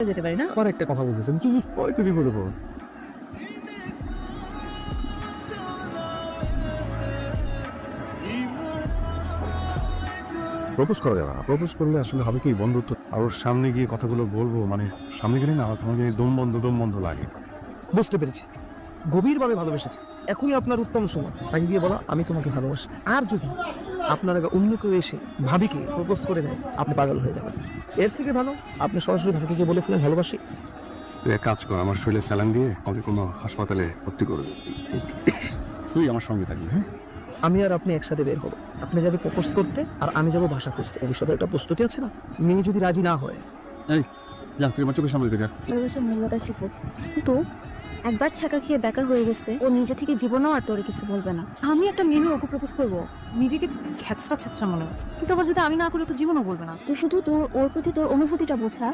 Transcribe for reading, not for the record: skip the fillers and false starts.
যেতে পারি না। আবার একটা কথা বলতেছেন, তুমি কয়টা বিপদে পড়ো। প্রপোজ করা যাবে না। প্রপোজ করলে আসলে হবে কি, বন্ধুত্ব আর ওর সামনে গিয়ে কথাগুলো বলবো, মানে সামনে গেলে না আমার তোমাকে দম বন্ধ লাগে। বুঝতে পেরেছি, গভীরভাবে ভালোবেসেছে। এখনই আপনার উত্তম সময় তাকে গিয়ে বলা আমি তোমাকে ভালোবাসি। আর যদি আপনার আগে অন্য কেউ এসে ভাবিকে প্রপোজ করে দেয়, আপনি পাগল হয়ে যাবেন। এর থেকে ভালো আপনি সরাসরি ভাবিকে গিয়ে বলে ফেলেন ভালোবাসি। তুই এক কাজ কর, আমার শরীরে স্যালান দিয়ে ওকে কোনো হাসপাতালে ভর্তি করে দে। তুই আমার সঙ্গে থাকবি। হ্যাঁ, আমি আর আপনি একসাথে বের হবো। আপনি যাবে প্রপোজ করতে আর আমি যাবো ভাষা খুঁজতে। ভবিষ্যতে একটা প্রস্তুতি আছে না? মেয়ে যদি রাজি না হয়, এই যা, তুই আমার চোখের সামনে থেকে যা। ভালোবাসার মূল্যটা শিখো। কিন্তু একবার ছাকা খেয়ে দেখা হয়ে গেছে, ও নিজে থেকে জীবনেও আর তোরে কিছু বলবে না। আমি একটা মেয়ে ওকে প্রপোজ করবো, নিজেকে ছ্যাঁচড়া ছ্যাঁচড়া মনে হচ্ছে। কিন্তু আবার যদি আমি না করি তো জীবনও বলবে না। তুই শুধু ওর প্রতি তোর অনুভূতিটা বোঝা।